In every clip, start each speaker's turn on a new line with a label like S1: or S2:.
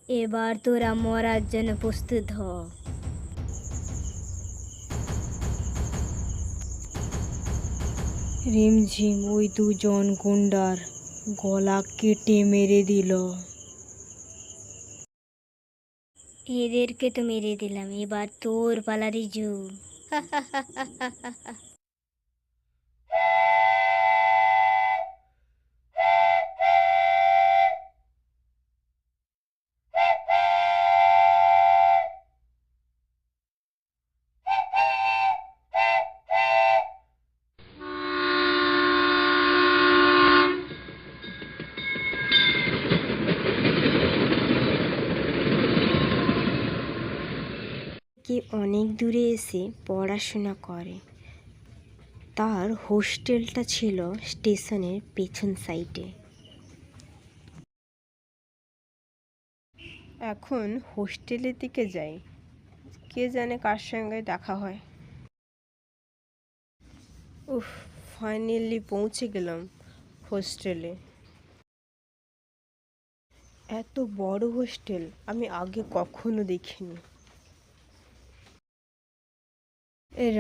S1: এবার তোরা মরার জন্য প্রস্তুত হ। রিমঝিম ওই দুজন গুন্ডার গলা কেটে মেরে দিল। এদেরকে তো মেরে দিলাম, এবার তোর পালা রিজু। কি অনেক দূরে এসে পড়াশোনা করে। তার হোস্টেলটা ছিল স্টেশনের পেছন সাইডে। এখন হোস্টেলের দিকে যাই, কে জানে কার সঙ্গে দেখা হয়। উফ, ফাইনালি পৌঁছে গেলাম হোস্টেলে। এত বড় হোস্টেল আমি আগে কখনো দেখিনি।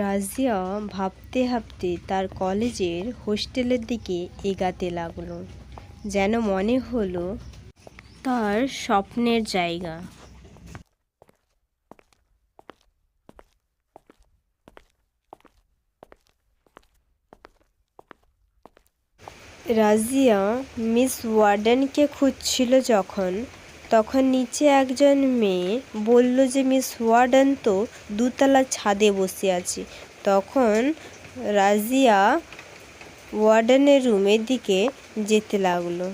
S1: রাজিয়া ভাবতে ভাবতে তার কলেজের হোস্টেলের দিকে এগাতে লাগলো, যেন মনে হলো তার স্বপ্নের জায়গা। রাজিয়া মিস ওয়ার্ডেনকে খুঁজছিল তখন নিচে একজন মেয়ে বলল যে মিস ওয়ার্ডেন তো দোতলার ছাদে বসে আছে। তখন রাজিয়া ওয়ার্ডেনের রুমের দিকে যেতে লাগলো।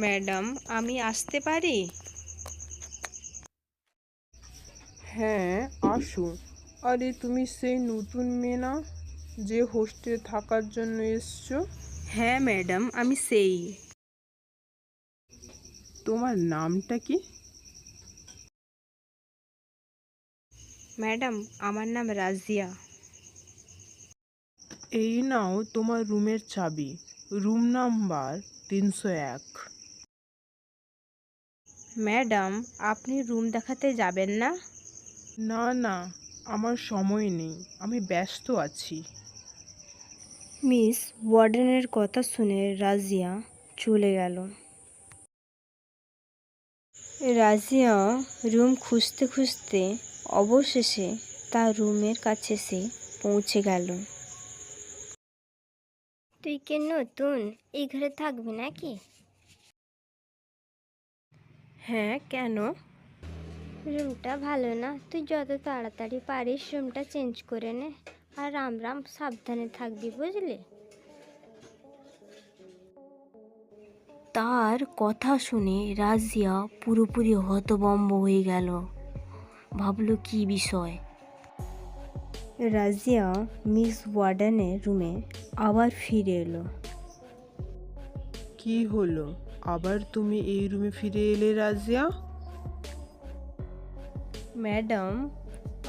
S1: ম্যাডাম, আমি আসতে পারি?
S2: হ্যাঁ, আসো। আরে তুমি সেই নতুন মেয়ে না, যে হোস্টেলে থাকার জন্য এসছো?
S3: হ্যাঁ ম্যাডাম, আমি সেই।
S2: তোমার নামটা কি?
S3: ম্যাডাম, আমার নাম রাজিয়া।
S2: এই নাও তোমার রুমের চাবি, রুম নাম্বার 301।
S3: ম্যাডাম, আপনি রুম দেখাতে যাবেন না?
S2: না না, আমার সময় নেই, আমি ব্যস্ত আছি।
S1: মিস ওয়ার্ডেনের কথা শুনে রাজিয়া চলে গেল। রাজিয়া রুম খুঁজতে খুঁজতে অবশেষে তার রুমের কাছে সে পৌঁছে গেল। তুই কি নতুন এই ঘরে থাকবি নাকি?
S3: হ্যাঁ, কেন?
S1: রুমটা ভালো না, তুই যত তাড়াতাড়ি পারিস রুমটা চেঞ্জ করে নে। আর রাম রাম সাবধানে থাকবি, বুঝলি? তার কথা শুনে রাজিয়া পুরোপুরি হতভম্ব হয়ে গেল। ভাবলো কি বিষয়। রাজিয়া মিস ওয়ার্ডেনের রুমে আবার ফিরে এলো।
S2: কি হলো, আবার তুমি এই রুমে ফিরে এলে রাজিয়া?
S3: ম্যাডাম,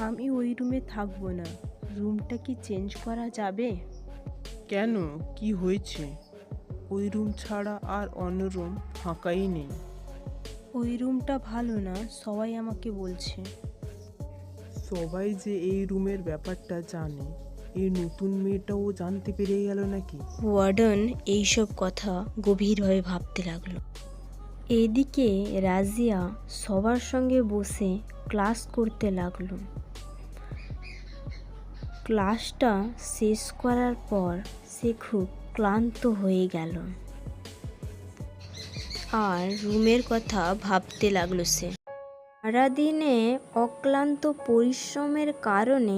S3: আমি ওই রুমে থাকবো না। রুমটা কি চেঞ্জ করা যাবে?
S2: কেন, কি হয়েছে? ওই রুম ছাড়া আর অন্য রুম ফাঁকাই নেই।
S3: ওই রুমটা ভালো না, সবাই আমাকে বলছে।
S2: সবাই যে এই রুমের ব্যাপারটা জানে, এই নতুন মেয়েটাও জানতে পেরে গেল নাকি?
S1: ওয়ার্ডেন এইসব কথা গভীরভাবে ভাবতে লাগলো। এদিকে রাজিয়া সবার সঙ্গে বসে ক্লাস করতে লাগলো। ক্লাসটা শেষ করার পর সে খুব ক্লান্ত হয়ে গেল আর রুমের কথা ভাবতে লাগলো সে। সারাদিনে অক্লান্ত পরিশ্রমের কারণে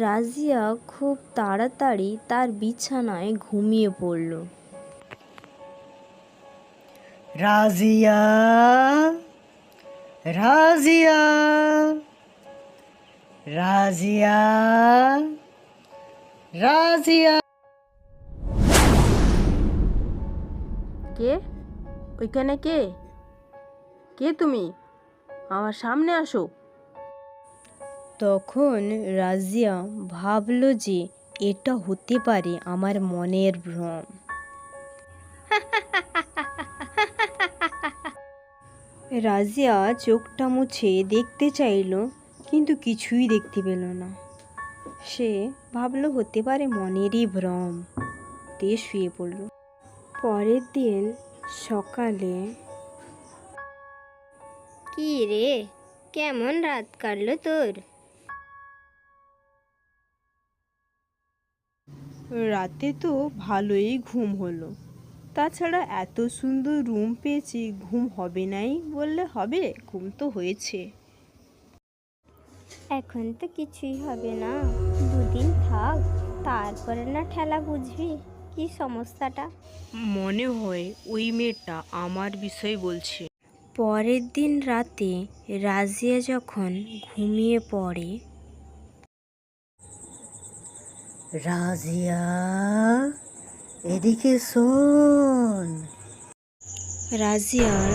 S1: রাজিয়া খুব তাড়াতাড়ি তার বিছানায় ঘুমিয়ে পড়ল।
S4: রাজিয়া, রাজিয়া, রাজিয়া, রাজিয়া।
S3: কে? ওইখানে কে? কে তুমি? আমার সামনে আসো।
S1: তখন রাজিয়া ভাবলো যে এটা হতে পারে আমার মনের ভ্রম। রাজিয়া চোখটা মুছে দেখতে চাইলো, কিন্তু কিছুই দেখতে পেল না। সে ভাবলো হতে পারে মনেরই ভ্রম, দিয়ে শুয়ে পড়ল। পরের দিন সকালে,
S5: কি রে, কেমন রাত কাটলো তোর?
S2: রাতে তো ভালোই ঘুম হলো। তাছাড়া এত সুন্দর রুম পেয়েছি, ঘুম হবে নাই বললে হবে, ঘুম তো হয়েছে।
S5: এখন তো কিছুই হবে না, দুদিন থাক, তারপরে না ঠেলা বুঝবি কি সমস্যাটা।
S1: মনে হয় ওই মেয়েটা আমার বিষয় বলছে। পরের দিন রাতে রাজিয়া যখন ঘুমিয়ে পড়ে,
S4: রাজিয়া, এদিকে শোন।
S1: রাজিয়ার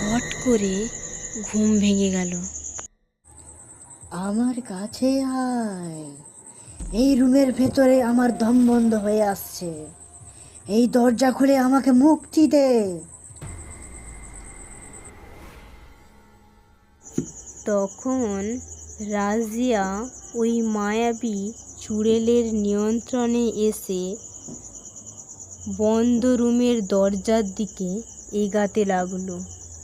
S1: হট করে ঘুম ভেঙে গেল।
S4: আমার কাছে আয়। এই রুমের ভেতরে আমার দম বন্ধ হয়ে আসছে। এই দরজা খুলে আমাকে মুক্তি দে।
S1: তখন রাজিয়া ওই মায়াবী চুড়েলের নিয়ন্ত্রণে এসে বন্ধ রুমের দরজার দিকে এগাতে লাগলো,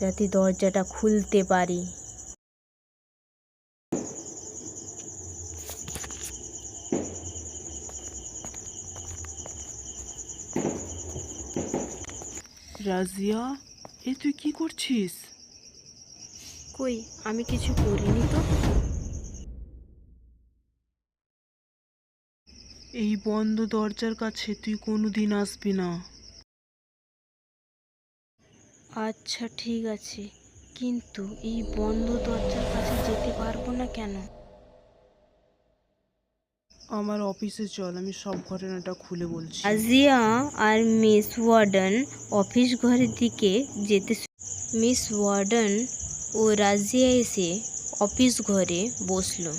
S1: যাতে দরজাটা খুলতে পারে।
S2: রাজিয়া, এ তুই কি করছিস?
S1: কই, আমি কিছু করিনি তো।
S2: এই বন্ধ দরজার কাছে তুই কোনোদিন আসবি না।
S1: আচ্ছা ঠিক আছে, কিন্তু এই বন্ধ দরজার কাছে যেতে পারবো না কেন?
S2: আমার অফিসে চল, আমি সব ঘটনাটা খুলে বলছি।
S1: রাজিয়া আর মিস ওয়ার্ডন অফিস ঘরের দিকে যেতে মিস ওয়ার্ডন ও রাজিয়া এসে অফিস ঘরে বসলো।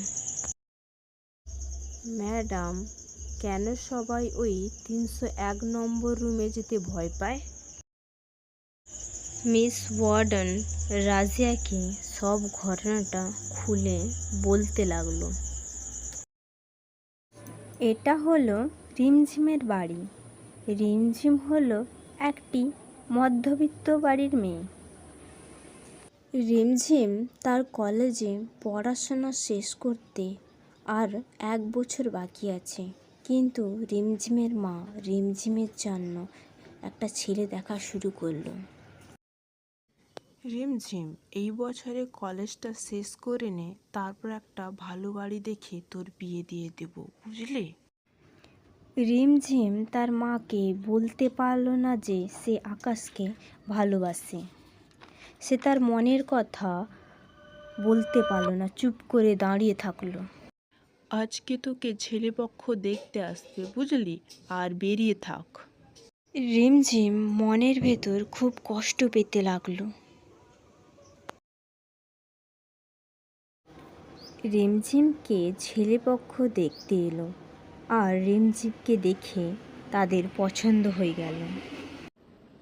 S1: ম্যাডাম, কেন সবাই ওই 301 নম্বর রুমে যেতে ভয় পায়? মিস ওয়ার্ডন রাজিয়াকে সব ঘটনাটা খুলে বলতে লাগলো। এটা হলো রিমঝিমের বাড়ি। রিমঝিম হলো একটি মধ্যবিত্ত বাড়ির মেয়ে। রিমঝিম তার কলেজে পড়াশোনা শেষ করতে আর 1 বছর বাকি আছে, কিন্তু রিমঝিমের মা রিমঝিমের জন্য একটা ছেলে দেখা শুরু করলো।
S2: রিমঝিম, এই বছরে কলেজটা শেষ করে নে, তারপর একটা ভালো বাড়ি দেখে তোর বিয়ে দিয়ে দেব, বুঝলি?
S1: রিমঝিম তার মাকে বলতে পারল না যে সে আকাশকে ভালোবাসে। সে তার মনের কথা বলতে পারল না, চুপ করে দাঁড়িয়ে থাকলো।
S2: আজকে তোকে ছেলেপক্ষ দেখতে আসবে, বুঝলি? আর বেরিয়ে থাক।
S1: রিমঝিম মনের ভেতর খুব কষ্ট পেতে লাগলো। রিমঝিমকে ছেলেপক্ষ দেখতে এলো, আর রিমঝিমকে দেখে তাদের পছন্দ হয়ে গেল।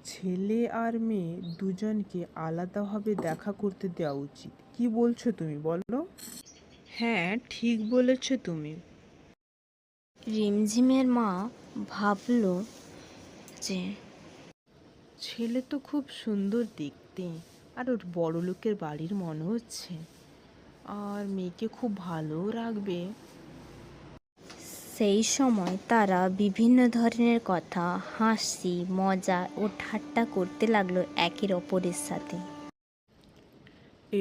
S2: ছেলে আর মেয়ে দুজনকে আলাদাভাবে দেখা করতে দেওয়া উচিত। কি বলছো তুমি, বলো? হ্যাঁ, ঠিক বলেছো তুমি।
S1: রিমঝিমের মা ভাবলো যে
S2: ছেলে তো খুব সুন্দর দেখতে, আর ওর বড় লোকের বাড়ির মনে হচ্ছে, আর মেয়েকে খুব ভালোও রাখবে।
S1: সেই সময় তারা বিভিন্ন ধরনের কথা, হাসি, মজা ও ঠাট্টা করতে লাগলো একের অপরের সাথে।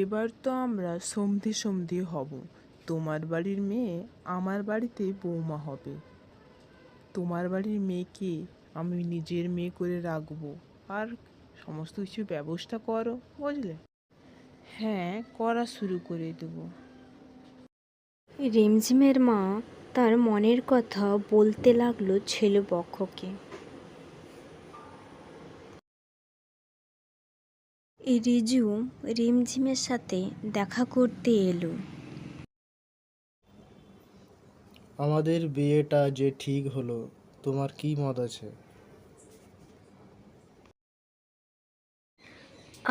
S2: এবার তো আমরা সন্ধি সন্ধি হব। তোমার বাড়ির মেয়ে আমার বাড়িতে বৌমা হবে। তোমার বাড়ির মেয়েকে আমি নিজের মেয়ে করে রাখবো, আর সমস্ত কিছু ব্যবস্থা করো, বুঝলে? হ্যাঁ, করা শুরু করে দেবো।
S1: রিমঝিমের মা তার মনের কথা বলতে লাগলো ছেলেপক্ষকে। রিজু রিমঝিমের সাথে দেখা করতে এলো।
S6: আমাদের বিয়েটা যে ঠিক হলো, তোমার কি মত আছে?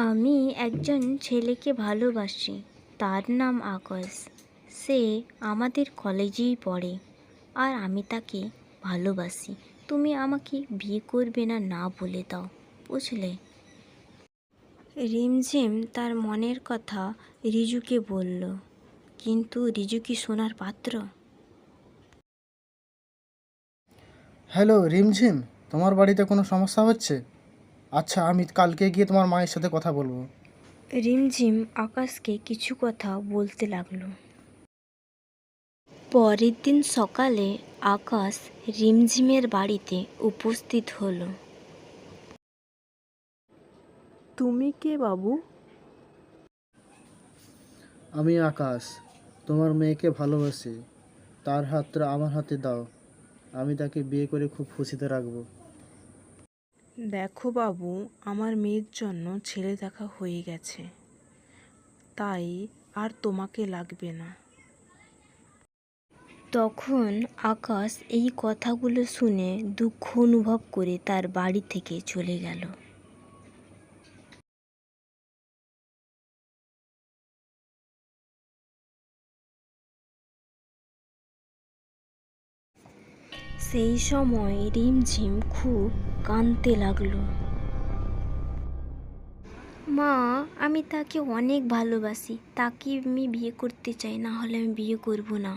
S1: আমি একজন ছেলেকে ভালোবাসি, তার নাম আকাশ। সে আমাদের কলেজেই পড়ে, আর আমি তাকে ভালোবাসি। তুমি আমাকে বিয়ে করবে না না বলে দাও, বুঝলে? রিমঝিম তার মনের কথা রিজুকে বলল, কিন্তু রিজু কি শোনার পাত্র?
S6: হ্যালো রিমঝিম, তোমার বাড়িতে কোনো সমস্যা হচ্ছে? আচ্ছা, আমি কালকে গিয়ে তোমার মায়ের সাথে কথা বলবো।
S1: রিমঝিম আকাশকে কিছু কথা বলতে লাগলো। পরের দিন সকালে আকাশ রিমঝিমের বাড়িতে উপস্থিত হলো।
S3: তুমি কে বাবু?
S6: আমি আকাশ, তোমার মেয়েকে ভালোবাসি। তার হাতটা আমার হাতে দাও, আমি তাকে বিয়ে করে খুব খুশিতে রাখবো।
S2: দেখো বাবু, আমার মেয়ের জন্য ছেলে দেখা হয়ে গেছে, তাই আর তোমাকে লাগবে না।
S1: তখন আকাশ এই কথাগুলো শুনে দুঃখ অনুভব করে তার বাড়ি থেকে চলে গেল। সেই সময় রিমঝিম খুব কাঁদতে লাগলো। মা, আমি তাকে অনেক ভালোবাসি, তাকে আমি বিয়ে করতে চাই, না হলে আমি বিয়ে করব না।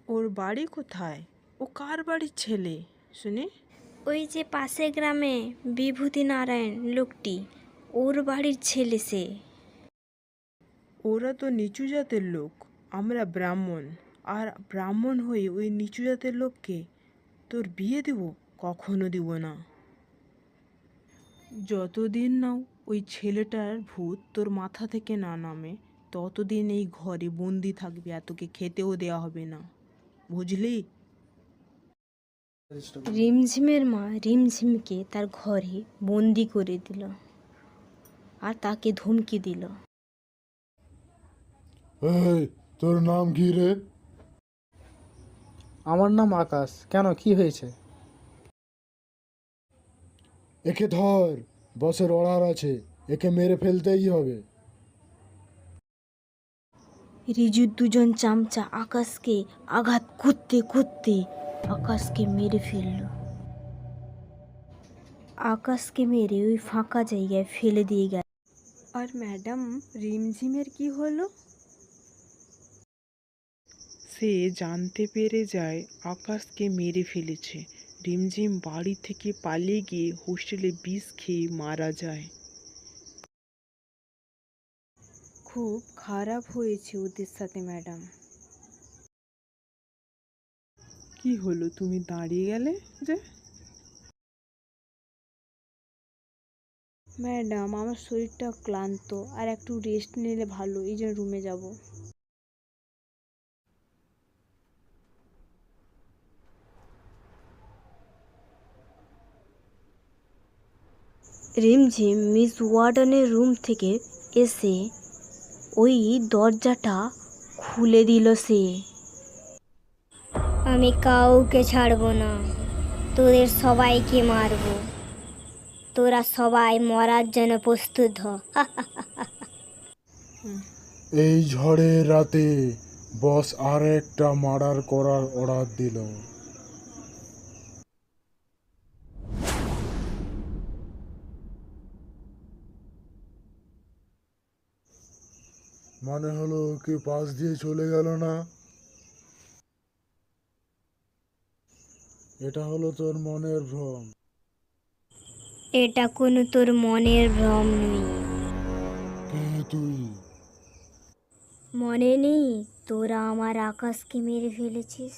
S2: ওর বাড়ি কোথায়? ও কার বাড়ির ছেলে শুনি?
S1: ওই যে পাশের গ্রামে বিভূতি নারায়ণ লোকটি, ওর বাড়ির ছেলে সে।
S2: ওরা তো নিচু জাতের লোক, আমরা ব্রাহ্মণ, আর ব্রাহ্মণ হয়ে ওই নিচু জাতের লোককে তোর বিয়ে দেব? কখনো দিব না। যতদিন না ওই ছেলেটার ভূত তোর মাথা থেকে না নামে, ততদিন এই ঘরে বন্দি থাকবি, আর তোকে খেতেও দেওয়া হবে না, বুঝলি?
S1: রিমঝিমের মা রিমঝিমকে তার ঘরে বন্দি করে দিল আর তাকে ধমকি দিল।
S7: এই, তোর নাম কি রে?
S6: আমার নাম আকাশ। কেন, কি হয়েছে?
S7: একে ধর, বসের অর্ডার আছে, একে মেরে ফেলতেই হবে।
S1: রিজুর দুজন চামচা আকাশকে আঘাত করতে করতে আকাশকে মেরে ফেলল। আকাশকে মেরে ওই ফাঁকা জায়গায় ফেলে দিয়ে গেল। আর ম্যাডাম, রিমঝিমের কি হলো?
S2: সে জানতে পেরে যায় আকাশকে মেরে ফেলেছে। রিমঝিম বাড়ি থেকে পালিয়ে গিয়ে হোস্টেলে বিষ খেয়ে মারা যায়।
S1: খুব খারাপ হয়েছে ওদের সাথে ম্যাডাম।
S2: কি হলো, তুমি দাঁড়িয়ে গেলে যে?
S1: ম্যাডাম, আমার শরীরটা ক্লান্ত, আর একটু রেস্ট নিলে ভালো, এই জন্য রুমে যাব। রিমঝিম মিস ওয়ার্ডনের রুম থেকে এসে ওই দরজাটা খুলে দিল সে।
S5: আমি কাউকে ছাড়বো না, তোদের সবাইকে মারবো। তোরা সবাই মরার জন্য প্রস্তুত হ।
S7: এই ঝড়ের রাতে বস আর একটা মার্ডার করার অর্ডার দিল। মনে হলো কি পাশ দিয়ে চলে গেল না? এটা হলো তোর মনের ভ্রম।
S5: এটা কোনো তোর মনের ভ্রম নেই।
S7: কে তুই?
S5: মনে নেই তোরা আমার আকাশকে মেরে ফেলেছিস?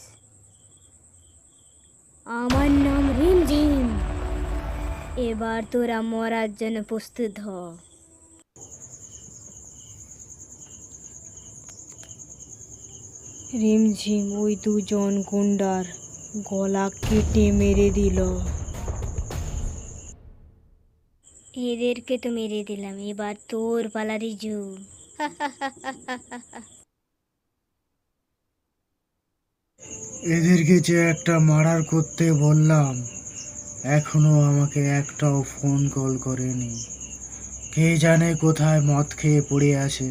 S5: আমার নাম রিমঝিম। এবার তোরা মরার জন্য প্রস্তুত হ।
S1: রিমঝিম ওই দুজন গুন্ডার গলা কেটে মেরে দিল।
S5: এদেরকে তো মেরে দিলাম, এবার তোর পালা রিজু।
S6: এদেরকে যে একটা মার্ডার করতে বললাম, এখনো আমাকে একটাও ফোন কল করেনি। কে জানে কোথায় মদ খেয়ে পড়ে আছে।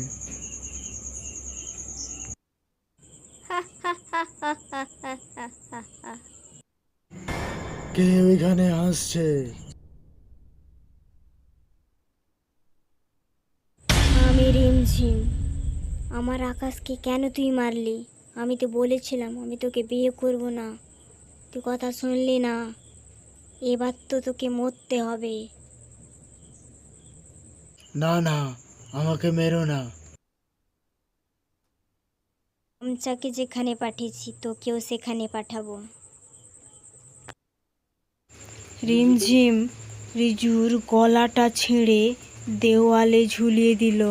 S6: কে ওইখানে হাসছে?
S5: আমি রিমঝিম। আমার আকাশকে কেন তুই মারলি? আমি তো বলেছিলাম আমি তোকে বিয়ে করব না, তুই কথা শুনলি না। এবার তো তোকে মরতে হবে।
S6: না না, আমাকে মেরো না।
S5: আমচাকে যেখানে পাঠিয়েছি তোকেও সেখানে পাঠাবো।
S1: রিমঝিম রিজুর গলাটা ছিঁড়ে দেওয়ালে ঝুলিয়ে দিল।